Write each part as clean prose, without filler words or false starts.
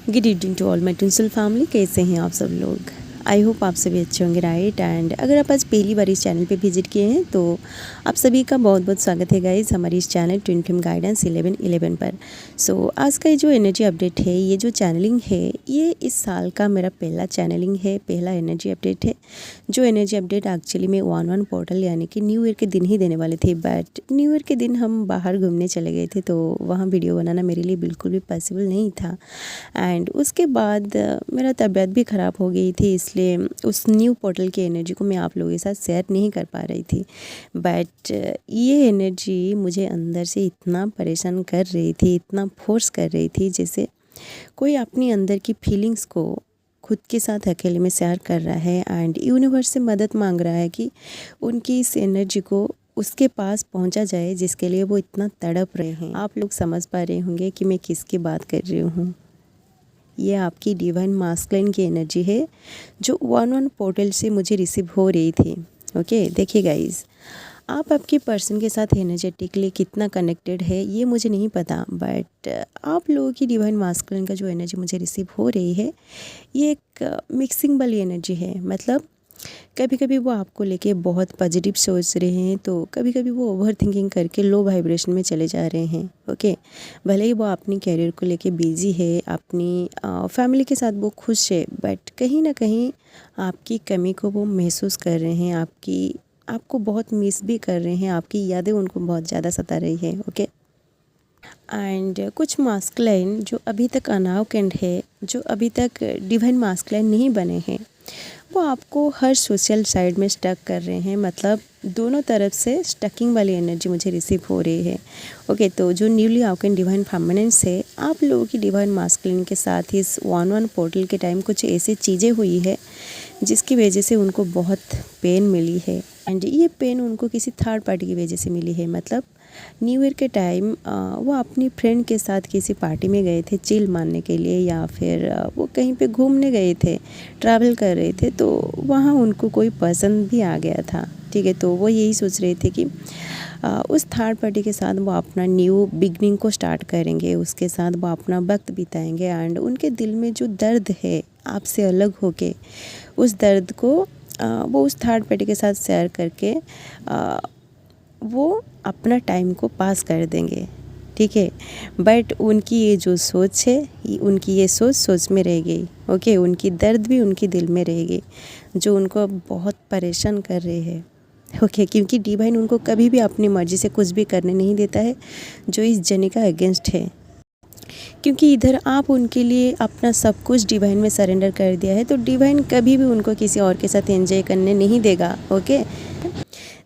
Good evening to all my twinsal family. कैसे हैं आप सब लोग? आई होप आप सभी अच्छे होंगे, राइट। एंड अगर आप आज पहली बार इस चैनल पे विजिट किए हैं तो आप सभी का बहुत बहुत स्वागत है गाइज हमारी इस चैनल ट्विन टीम गाइडेंस 1111 पर। आज का ये जो एनर्जी अपडेट है, ये जो चैनलिंग है, ये इस साल का मेरा पहला चैनलिंग है, पहला एनर्जी अपडेट है। जो एनर्जी अपडेट एक्चुअली में 1/1 पोर्टल यानी कि न्यू ईयर के दिन ही देने वाले थे, बट न्यू ईयर के दिन हम बाहर घूमने चले गए थे, तो वहाँ वीडियो बनाना मेरे लिए बिल्कुल भी पॉसिबल नहीं था। एंड उसके बाद मेरा तबीयत भी ख़राब हो गई थी, इसलिए उस न्यू पोर्टल की एनर्जी को मैं आप लोगों के साथ शेयर नहीं कर पा रही थी। बट ये एनर्जी मुझे अंदर से इतना परेशान कर रही थी, इतना फोर्स कर रही थी, जैसे कोई अपनी अंदर की फीलिंग्स को खुद के साथ अकेले में शेयर कर रहा है एंड यूनिवर्स से मदद मांग रहा है कि उनकी इस एनर्जी को उसके पास पहुंचा जाए, जिसके लिए वो इतना तड़प रहे हैं। आप लोग समझ पा रहे होंगे कि मैं किसकी बात कर रही हूँ। ये आपकी डिवाइन मास्कुलिन की एनर्जी है जो 1/1 पोर्टल से मुझे रिसीव हो रही थी। ओके, देखिए गाइज, आप आपके पर्सन के साथ एनर्जेटिकली कितना कनेक्टेड है ये मुझे नहीं पता, बट आप लोगों की डिवाइन मास्कुलिन का जो एनर्जी मुझे रिसीव हो रही है, ये एक मिक्सिंग वाली एनर्जी है। मतलब कभी कभी वो आपको लेके बहुत पॉजिटिव सोच रहे हैं, तो कभी कभी वो ओवर थिंकिंग करके लो वाइब्रेशन में चले जा रहे हैं। ओके, भले ही वो अपनी कैरियर को लेके बिजी है, अपनी फैमिली के साथ वो खुश है, बट कहीं ना कहीं आपकी कमी को वो महसूस कर रहे हैं, आपको बहुत मिस भी कर रहे हैं, आपकी यादें उनको बहुत ज़्यादा सता रही है। ओके, एंड कुछ मास्कुलिन जो अभी तक अनअवेकेंड है, जो अभी तक डिवाइन मास्कुलिन नहीं बने हैं, वो आपको हर सोशल साइड में स्टक कर रहे हैं। मतलब दोनों तरफ से स्टकिंग वाली एनर्जी मुझे रिसीव हो रही है। ओके, तो जो न्यूली अवेकन डिवाइन फेमिनिन्स है, आप लोगों की डिवाइन मास्कुलिन के साथ इस 1/1 पोर्टल के टाइम कुछ ऐसी चीज़ें हुई है जिसकी वजह से उनको बहुत पेन मिली है। एंड ये पेन उनको किसी थर्ड पार्टी की वजह से मिली है। मतलब न्यू ईयर के टाइम वो अपनी फ्रेंड के साथ किसी पार्टी में गए थे चिल मारने के लिए, या फिर वो कहीं पे घूमने गए थे, ट्रैवल कर रहे थे, तो वहाँ उनको कोई पसंद भी आ गया था। ठीक है, तो वो यही सोच रहे थे कि उस थर्ड पार्टी के साथ वो अपना न्यू बिगनिंग को स्टार्ट करेंगे, उसके साथ वो अपना वक्त बिताएंगे। एंड उनके दिल में जो दर्द है आपसे अलग होके, उस दर्द को वो उस थर्ड पार्टी के साथ शेयर करके वो अपना टाइम को पास कर देंगे। ठीक है, बट उनकी ये जो सोच है, उनकी ये सोच में रह गई। ओके, उनकी दर्द भी उनकी दिल में रह गई, जो उनको बहुत परेशान कर रहे हैं। ओके, क्योंकि डिवाइन उनको कभी भी अपनी मर्ज़ी से कुछ भी करने नहीं देता है जो इस जर्नी का अगेंस्ट है। क्योंकि इधर आप उनके लिए अपना सब कुछ डिवाइन में सरेंडर कर दिया है, तो डिवाइन कभी भी उनको किसी और के साथ एंजॉय करने नहीं देगा। ओके,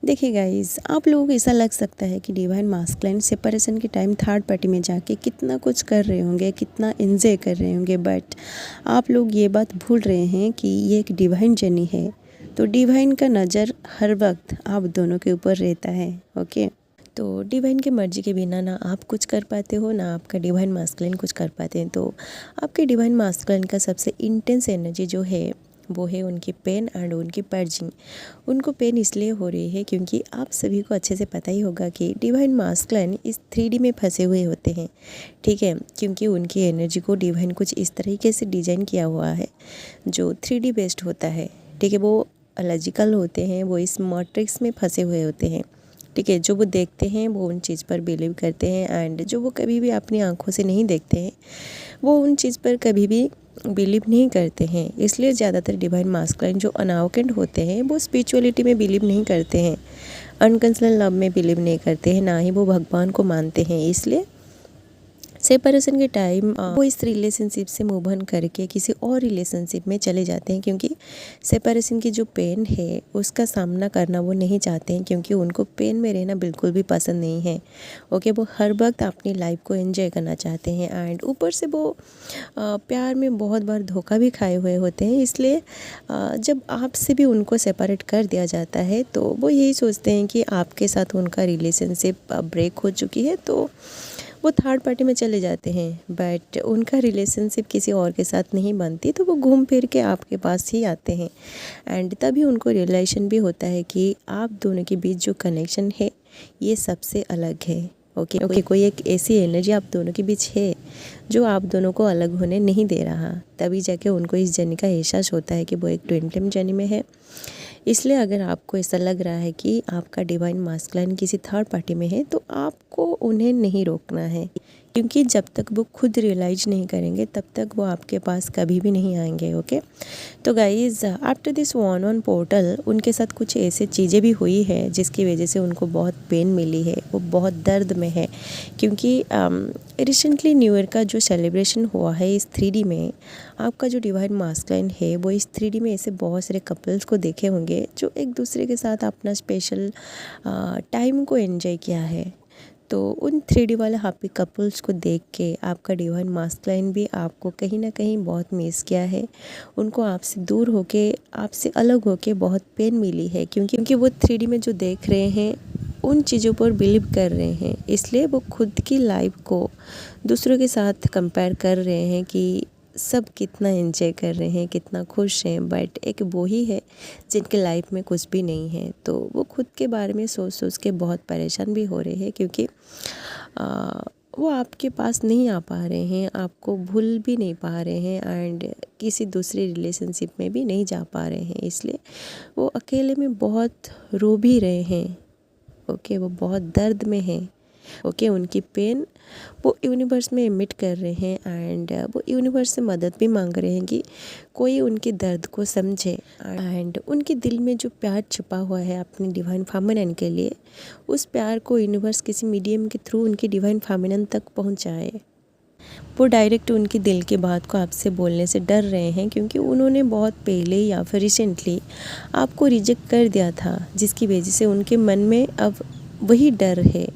देखिए गाइस, आप लोगों को ऐसा लग सकता है कि डिवाइन मास्कुलिन सेपरेशन के टाइम थर्ड पार्टी में जाके कितना कुछ कर रहे होंगे, कितना एंजॉय कर रहे होंगे, बट आप लोग ये बात भूल रहे हैं कि ये एक डिवाइन जर्नी है। तो डिवाइन का नज़र हर वक्त आप दोनों के ऊपर रहता है। ओके, तो डिवाइन की मर्जी के बिना ना आप कुछ कर पाते हो, ना आपका डिवाइन मास्कुलिन कुछ कर पाते हैं। तो आपके डिवाइन मास्कुलिन का सबसे इंटेंस एनर्जी जो है वो है उनकी पेन एंड उनकी पर्जिंग। उनको पेन इसलिए हो रही है क्योंकि आप सभी को अच्छे से पता ही होगा कि डिवाइन मास्कुलिन इस 3D में फंसे हुए होते हैं। ठीक है, क्योंकि उनकी एनर्जी को डिवाइन कुछ इस तरीके से डिज़ाइन किया हुआ है जो 3D बेस्ड होता है। ठीक है, वो लॉजिकल होते हैं, वो इस मैट्रिक्स में फंसे हुए होते हैं। ठीक है, जो वो देखते हैं वो उन चीज़ पर बिलीव करते हैं, एंड जो वो कभी भी अपनी आंखों से नहीं देखते हैं वो उन चीज़ पर कभी भी बिलीव नहीं करते हैं। इसलिए ज़्यादातर डिवाइन मास्कुलिन जो अनअवेकेंड होते हैं वो स्पिरिचुअलिटी में बिलीव नहीं करते हैं, अनकंडीशनल लव में बिलीव नहीं करते हैं, ना ही वो भगवान को मानते हैं। इसलिए सेपरेशन के टाइम वो इस रिलेशनशिप से मूव ऑन करके किसी और रिलेशनशिप में चले जाते हैं, क्योंकि सेपरेशन की जो पेन है उसका सामना करना वो नहीं चाहते हैं, क्योंकि उनको पेन में रहना बिल्कुल भी पसंद नहीं है। ओके, वो हर वक्त अपनी लाइफ को एंजॉय करना चाहते हैं, एंड ऊपर से वो प्यार में बहुत बार धोखा भी खाए हुए होते हैं। इसलिए जब आपसे भी उनको सेपरेट कर दिया जाता है तो वो यही सोचते हैं कि आपके साथ उनका रिलेशनशिप ब्रेक हो चुकी है, तो वो थर्ड पार्टी में चले जाते हैं। बट उनका रिलेशनशिप किसी और के साथ नहीं बनती, तो वो घूम फिर के आपके पास ही आते हैं, एंड तभी उनको रियलाइजेशन भी होता है कि आप दोनों के बीच जो कनेक्शन है ये सबसे अलग है। ओके कोई एक ऐसी एनर्जी आप दोनों के बीच है जो आप दोनों को अलग होने नहीं दे रहा, तभी जाके उनको इस जर्नी का एहसास होता है कि वो एक ट्विन फ्लेम जर्नी में है। इसलिए अगर आपको ऐसा लग रहा है कि आपका डिवाइन मास्कुलाइन किसी थर्ड पार्टी में है तो आपको उन्हें नहीं रोकना है, क्योंकि जब तक वो खुद रियलाइज नहीं करेंगे तब तक वो आपके पास कभी भी नहीं आएंगे। ओके, तो guys after this one on portal उनके साथ कुछ ऐसे चीज़ें भी हुई है जिसकी वजह से उनको बहुत पेन मिली है, वो बहुत दर्द में है, क्योंकि रिसेंटली न्यू ईयर का जो सेलिब्रेशन हुआ है इस 3D में, आपका जो डिवाइन मास्कुलाइन है वो इस 3D में ऐसे बहुत सारे कपल्स को देखे होंगे जो एक दूसरे के साथ अपना स्पेशल टाइम को एंजॉय किया है। तो उन 3D वाले हैप्पी कपल्स को देख के आपका डिवाइन मास्कुलाइन भी आपको कहीं ना कहीं बहुत मिस किया है। उनको आपसे दूर होके, आपसे अलग होके बहुत पेन मिली है, क्योंकि वो 3D में जो देख रहे हैं उन चीज़ों पर बिलीव कर रहे हैं, इसलिए वो खुद की लाइफ को दूसरों के साथ कंपेयर कर रहे हैं कि सब कितना एंजॉय कर रहे हैं, कितना खुश हैं, बट एक वो ही है जिनके लाइफ में कुछ भी नहीं है। तो वो खुद के बारे में सोच सोच के बहुत परेशान भी हो रहे हैं, क्योंकि वो आपके पास नहीं आ पा रहे हैं, आपको भूल भी नहीं पा रहे हैं, एंड किसी दूसरे रिलेशनशिप में भी नहीं जा पा रहे हैं, इसलिए वो अकेले में बहुत रो भी रहे हैं। ओके, वो बहुत दर्द में हैं। ओके, उनकी पेन वो यूनिवर्स में एमिट कर रहे हैं, एंड वो यूनिवर्स से मदद भी मांग रहे हैं कि कोई उनके दर्द को समझे, एंड उनके दिल में जो प्यार छुपा हुआ है अपने डिवाइन फेमिनिन के लिए, उस प्यार को यूनिवर्स किसी मीडियम के थ्रू उनकी डिवाइन फेमिनिन तक पहुंचाए। वो डायरेक्ट उनके दिल की बात को आपसे बोलने से डर रहे हैं, क्योंकि उन्होंने बहुत पहले या फिर रिसेंटली आपको रिजेक्ट कर दिया था, जिसकी वजह से उनके मन में अब वही डर है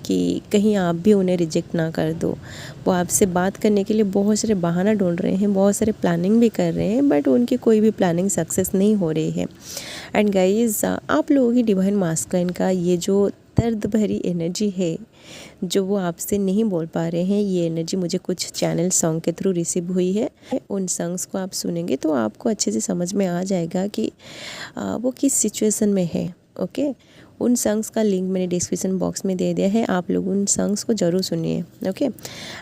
कि कहीं आप भी उन्हें रिजेक्ट ना कर दो। वो आपसे बात करने के लिए बहुत सारे बहाना ढूंढ रहे हैं, बहुत सारे प्लानिंग भी कर रहे हैं, बट उनकी कोई भी प्लानिंग सक्सेस नहीं हो रही है। एंड गाइज, आप लोगों की डिवाइन मास्कुलाइन का ये जो दर्द भरी एनर्जी है जो वो आपसे नहीं बोल पा रहे हैं, ये एनर्जी मुझे कुछ चैनल सॉन्ग के थ्रू रिसीव हुई है। उन सॉन्ग्स को आप सुनेंगे तो आपको अच्छे से समझ में आ जाएगा कि वो किस सिचुएशन में है। ओके, उन सॉन्ग्स का लिंक मैंने डिस्क्रिप्शन बॉक्स में दे दिया है, आप लोग उन सॉन्ग्स को ज़रूर सुनिए। ओके,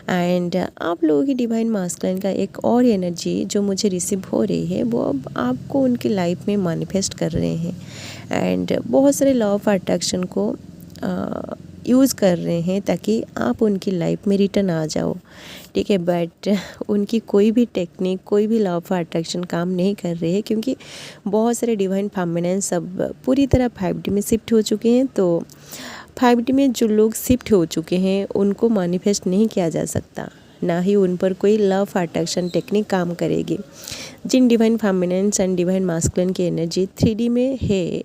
एंड आप लोगों की डिवाइन मास्कुलाइन का एक और एनर्जी जो मुझे रिसीव हो रही है, वो अब आपको उनकी लाइफ में मैनिफेस्ट कर रहे हैं, एंड बहुत सारे लॉ ऑफ अट्रैक्शन को यूज़ कर रहे हैं ताकि आप उनकी लाइफ में रिटर्न आ जाओ। ठीक है, बट उनकी कोई भी टेक्निक, कोई भी लॉ ऑफ अट्रैक्शन काम नहीं कर रहे हैं, क्योंकि बहुत सारे डिवाइन फेमिनिन सब पूरी तरह 5D में शिफ्ट हो चुके हैं। तो 5D में जो लोग शिफ्ट हो चुके हैं उनको मैनिफेस्ट नहीं किया जा सकता, ना ही उन पर कोई लव अट्रैक्शन टेक्निक काम करेगी। जिन divine feminine and divine masculine की एनर्जी 3D में है,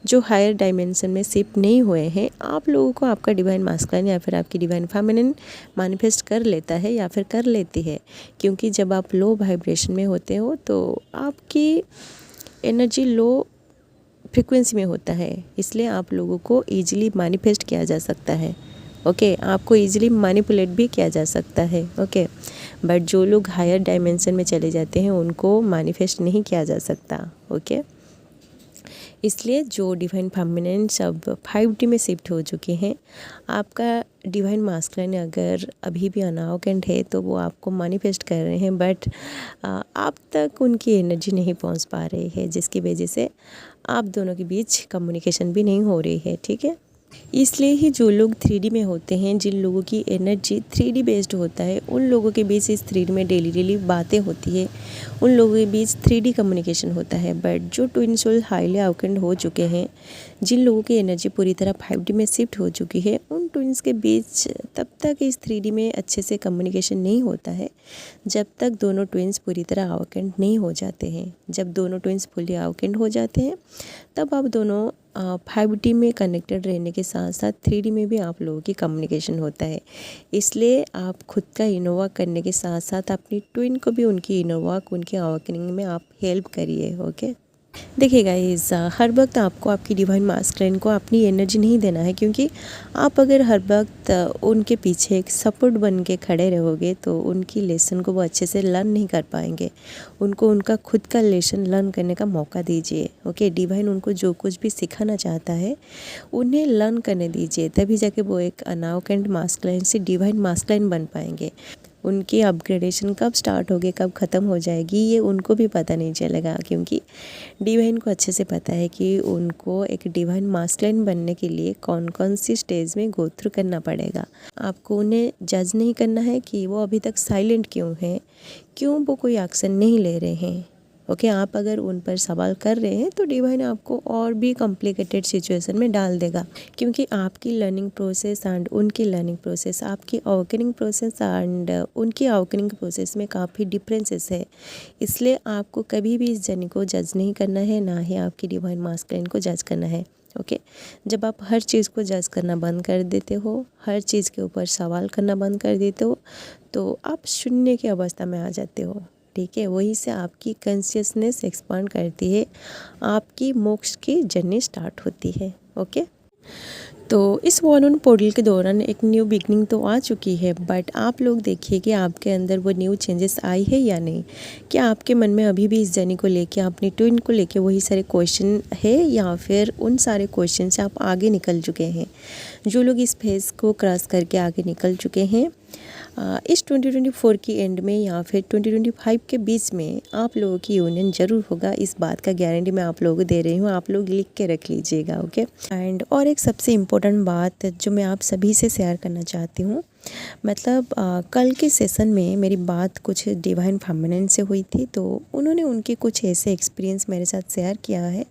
जो हायर डायमेंशन में शिफ्ट नहीं हुए हैं, आप लोगों को आपका डिवाइन मास्कुलिन या फिर आपकी डिवाइन फेमिनिन मैनिफेस्ट कर लेता है या फिर कर लेती है, क्योंकि जब आप लो वाइब्रेशन में होते हो तो आपकी एनर्जी लो फ्रिक्वेंसी में होता है, इसलिए आप लोगों को ईजिली मैनिफेस्ट किया जा सकता है। ओके, आपको ईजिली मैनिपुलेट भी किया जा सकता है। ओके, बट जो लोग हायर डायमेंशन में चले जाते हैं उनको मैनिफेस्ट नहीं किया जा सकता। ओके, इसलिए जो डिवाइन फेमिनिन सब 5D में शिफ्ट हो चुके हैं, आपका डिवाइन मास्कुलिन अगर अभी भी अनअवेकेंड है तो वो आपको मैनिफेस्ट कर रहे हैं, बट आप तक उनकी एनर्जी नहीं पहुंच पा रही है, जिसकी वजह से आप दोनों के बीच कम्युनिकेशन भी नहीं हो रही है। ठीक है, इसलिए ही जो लोग 3D में होते हैं, जिन लोगों की एनर्जी 3D बेस्ड होता है, उन लोगों के बीच इस 3D में डेली बातें होती है, उन लोगों के बीच 3D कम्युनिकेशन होता है। बट जो ट्विन सोल हाईली अवेकेंड हो चुके हैं, जिन लोगों की एनर्जी पूरी तरह 5D में शिफ्ट हो चुकी है, उन ट्विन्स के बीच तब तक इस 3D में अच्छे से कम्युनिकेशन नहीं होता है जब तक दोनों ट्विन्स पूरी तरह अवेकेंड नहीं हो जाते हैं। जब दोनों ट्विन्स फुली अवेकेंड हो जाते हैं तब आप दोनों 5D में कनेक्टेड रहने के साथ साथ 3D में भी आप लोगों की कम्युनिकेशन होता है। इसलिए आप खुद का इनर वर्क करने के साथ साथ अपनी ट्विन को भी उनकी इनर वर्क, उनके अवेकनिंग में आप हेल्प करिए। ओके, देखिए गाइस, हर वक्त आपको आपकी डिवाइन मास्कुलिन को अपनी एनर्जी नहीं देना है, क्योंकि आप अगर हर वक्त उनके पीछे एक सपोर्ट बन के खड़े रहोगे तो उनकी लेसन को वो अच्छे से लर्न नहीं कर पाएंगे। उनको उनका खुद का लेसन लर्न करने का मौका दीजिए। ओके, डिवाइन उनको जो कुछ भी सिखाना चाहता है उन्हें लर्न करने दीजिए, तभी जाके वो एक अनाउकेंट मास्कुलिन से डिवाइन मास्कुलिन बन पाएंगे। उनकी अपग्रेडेशन कब स्टार्ट होगी, कब ख़त्म हो जाएगी, ये उनको भी पता नहीं चलेगा, क्योंकि डिवाइन को अच्छे से पता है कि उनको एक डिवाइन मास्कुलिन बनने के लिए कौन कौन सी स्टेज में गो थ्रू करना पड़ेगा। आपको उन्हें जज नहीं करना है कि वो अभी तक साइलेंट क्यों हैं, क्यों वो कोई एक्शन नहीं ले रहे हैं। ओके, आप अगर उन पर सवाल कर रहे हैं तो डिवाइन आपको और भी कॉम्प्लिकेटेड सिचुएशन में डाल देगा, क्योंकि आपकी लर्निंग प्रोसेस एंड उनकी लर्निंग प्रोसेस, आपकी अवेकनिंग प्रोसेस एंड उनकी अवेकनिंग प्रोसेस में काफ़ी डिफरेंसेस है। इसलिए आपको कभी भी इस जर्नी को जज नहीं करना है, ना ही आपकी डिवाइन मास्कुलिन को जज करना है। ओके, जब आप हर चीज़ को जज करना बंद कर देते हो, हर चीज़ के ऊपर सवाल करना बंद कर देते हो, तो आप शून्य की अवस्था में आ जाते हो। ठीक है, वहीं से आपकी कॉन्शियसनेस एक्सपांड करती है, आपकी मोक्ष की जर्नी स्टार्ट होती है। ओके, तो इस वॉर्न पोर्टल के दौरान एक न्यू बिगनिंग तो आ चुकी है, बट आप लोग देखिए कि आपके अंदर वो न्यू चेंजेस आई है या नहीं। क्या आपके मन में अभी भी इस जर्नी को लेके, अपनी ट्विन को लेके वही सारे क्वेश्चन है, या फिर उन सारे क्वेश्चन से आप आगे निकल चुके हैं। जो लोग इस फेज़ को क्रॉस करके आगे निकल चुके हैं, इस 2024 की एंड में या फिर 2025 के बीच में आप लोगों की यूनियन ज़रूर होगा। इस बात का गारंटी मैं आप लोगों को दे रही हूँ, आप लोग लिख के रख लीजिएगा। ओके, एंड और एक सबसे इम्पोर्टेंट बात जो मैं आप सभी से शेयर करना चाहती हूँ, मतलब कल के सेशन में मेरी बात कुछ डिवाइन फेमिनिन से हुई थी, तो उन्होंने उनके कुछ ऐसे एक्सपीरियंस मेरे साथ शेयर किया है।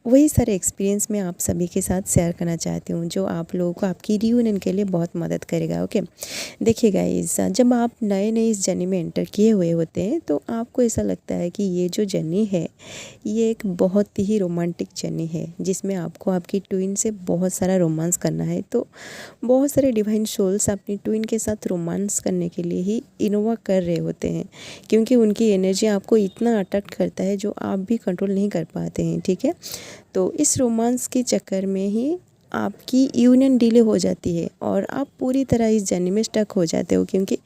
वही सारे एक्सपीरियंस मैं आप सभी के साथ शेयर करना चाहती हूँ, जो आप लोगों को आपकी रियूनियन के लिए बहुत मदद करेगा। ओके, देखिए गाइस, जब आप नए नए इस जर्नी में एंटर किए हुए होते हैं तो आपको ऐसा लगता है कि ये जो जर्नी है ये एक बहुत ही रोमांटिक जर्नी है, जिसमें आपको आपकी ट्विन से बहुत सारा रोमांस करना है। तो बहुत सारे डिवाइन सोल्स अपनी ट्विन के साथ रोमांस करने के लिए ही इनोवा कर रहे होते हैं, क्योंकि उनकी एनर्जी आपको इतना अट्रैक्ट करता है जो आप भी कंट्रोल नहीं कर पाते हैं। ठीक है, तो इस रोमांस के चक्कर में ही आपकी यूनियन डिले हो जाती है और आप पूरी तरह इस जर्नी में स्टक हो जाते हो, क्योंकि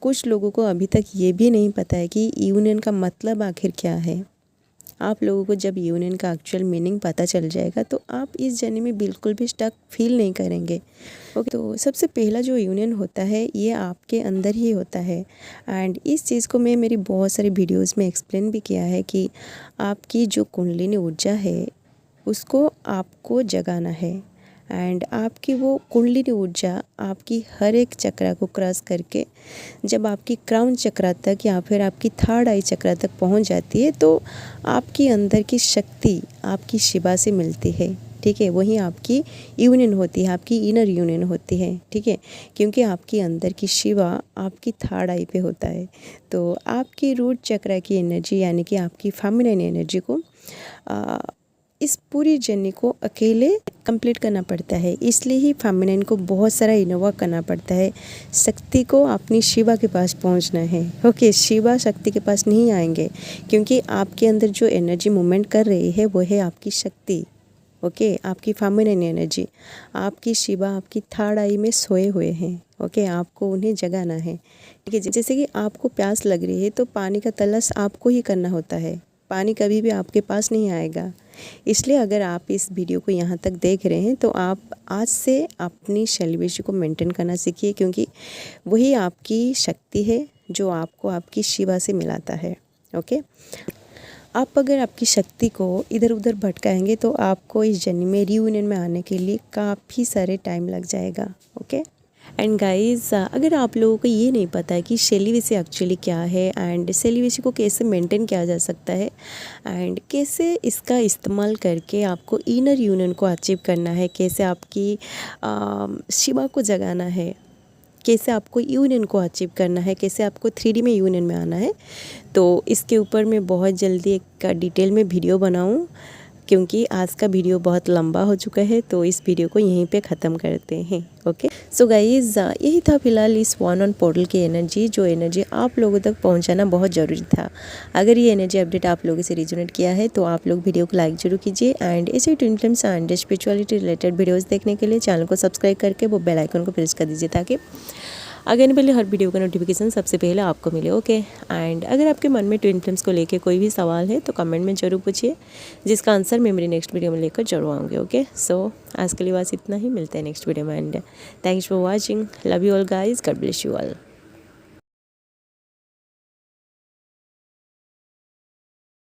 कुछ लोगों को अभी तक ये भी नहीं पता है कि यूनियन का मतलब आखिर क्या है। आप लोगों को जब यूनियन का एक्चुअल मीनिंग पता चल जाएगा तो आप इस जर्नी में बिल्कुल भी स्टक फील नहीं करेंगे। ओके, तो सबसे पहला जो यूनियन होता है ये आपके अंदर ही होता है, एंड इस चीज़ को मैं मेरी बहुत सारी वीडियोस में एक्सप्लेन भी किया है कि आपकी जो कुंडलिनी ऊर्जा है उसको आपको जगाना है, एंड आपकी वो कुंडलिनी ऊर्जा आपकी हर एक चक्रा को क्रॉस करके जब आपकी क्राउन चक्रा तक या फिर आपकी थर्ड आई चक्रा तक पहुंच जाती है तो आपकी अंदर की शक्ति आपकी शिवा से मिलती है। ठीक है, वहीं आपकी यूनियन होती है, आपकी इनर यूनियन होती है। ठीक है, क्योंकि आपकी अंदर की शिवा आपकी थर्ड आई पे होता है। तो आपकी रूट चक्रा की एनर्जी यानी कि आपकी फेमिनिन एनर्जी को इस पूरी जर्नी को अकेले कंप्लीट करना पड़ता है, इसलिए ही फेमिनिन को बहुत सारा इनोवा करना पड़ता है। शक्ति को अपनी शिवा के पास पहुंचना है। ओके, शिवा शक्ति के पास नहीं आएंगे, क्योंकि आपके अंदर जो एनर्जी मूवमेंट कर रही है वो है आपकी शक्ति। ओके, आपकी फेमिनिन एनर्जी, आपकी शिवा आपकी थर्ड आई में सोए हुए हैं। ओके, आपको उन्हें जगाना है। ठीक है, जैसे कि आपको प्यास लग रही है तो पानी का तलाश आपको ही करना होता है, पानी कभी भी आपके पास नहीं आएगा। इसलिए अगर आप इस वीडियो को यहाँ तक देख रहे हैं तो आप आज से अपनी शैलविशी को मेंटेन करना सीखिए, क्योंकि वही आपकी शक्ति है जो आपको आपकी शिवा से मिलाता है। ओके, आप अगर आपकी शक्ति को इधर उधर भटकाएंगे तो आपको इस जर्नी में रियूनियन में आने के लिए काफ़ी सारे टाइम लग जाएगा। ओके, एंड गाइस, अगर आप लोगों को ये नहीं पता है कि शैलविशी एक्चुअली क्या है एंड शैलविशी को कैसे मेंटेन किया जा सकता है एंड कैसे इसका इस्तेमाल करके आपको इनर यूनियन को अचीव करना है, कैसे आपकी शिवा को जगाना है, कैसे आपको यूनियन को अचीव करना है, कैसे आपको 3D में यूनियन में आना है, तो इसके ऊपर मैं बहुत जल्दी एक डिटेल में वीडियो बनाऊँ क्योंकि आज का वीडियो बहुत लंबा हो चुका है, तो इस वीडियो को यहीं पे ख़त्म करते हैं। ओके सो गाइज़, यही था फिलहाल इस 1 ऑन पोर्टल की एनर्जी, जो एनर्जी आप लोगों तक पहुंचाना बहुत ज़रूरी था। अगर ये एनर्जी अपडेट आप लोगों से रिजोनेट किया है तो आप लोग वीडियो को लाइक जरूर कीजिए एंड ऐसे twin flames and spirituality related videos देखने के लिए चैनल को सब्सक्राइब करके वो बेल आइकन को प्रेस कर दीजिए, ताकि आगे वाले हर वीडियो का नोटिफिकेशन सबसे पहले आपको मिले। ओके एंड अगर आपके मन में ट्विन फ्लेम्स को लेके कोई भी सवाल है तो कमेंट में ज़रूर पूछिए, जिसका आंसर मैं मेरी नेक्स्ट वीडियो में लेकर जरूर आऊँगी। ओके सो आज के लिए बस इतना ही, मिलते हैं नेक्स्ट वीडियो में and thanks for watching, love you all guys, God bless you all.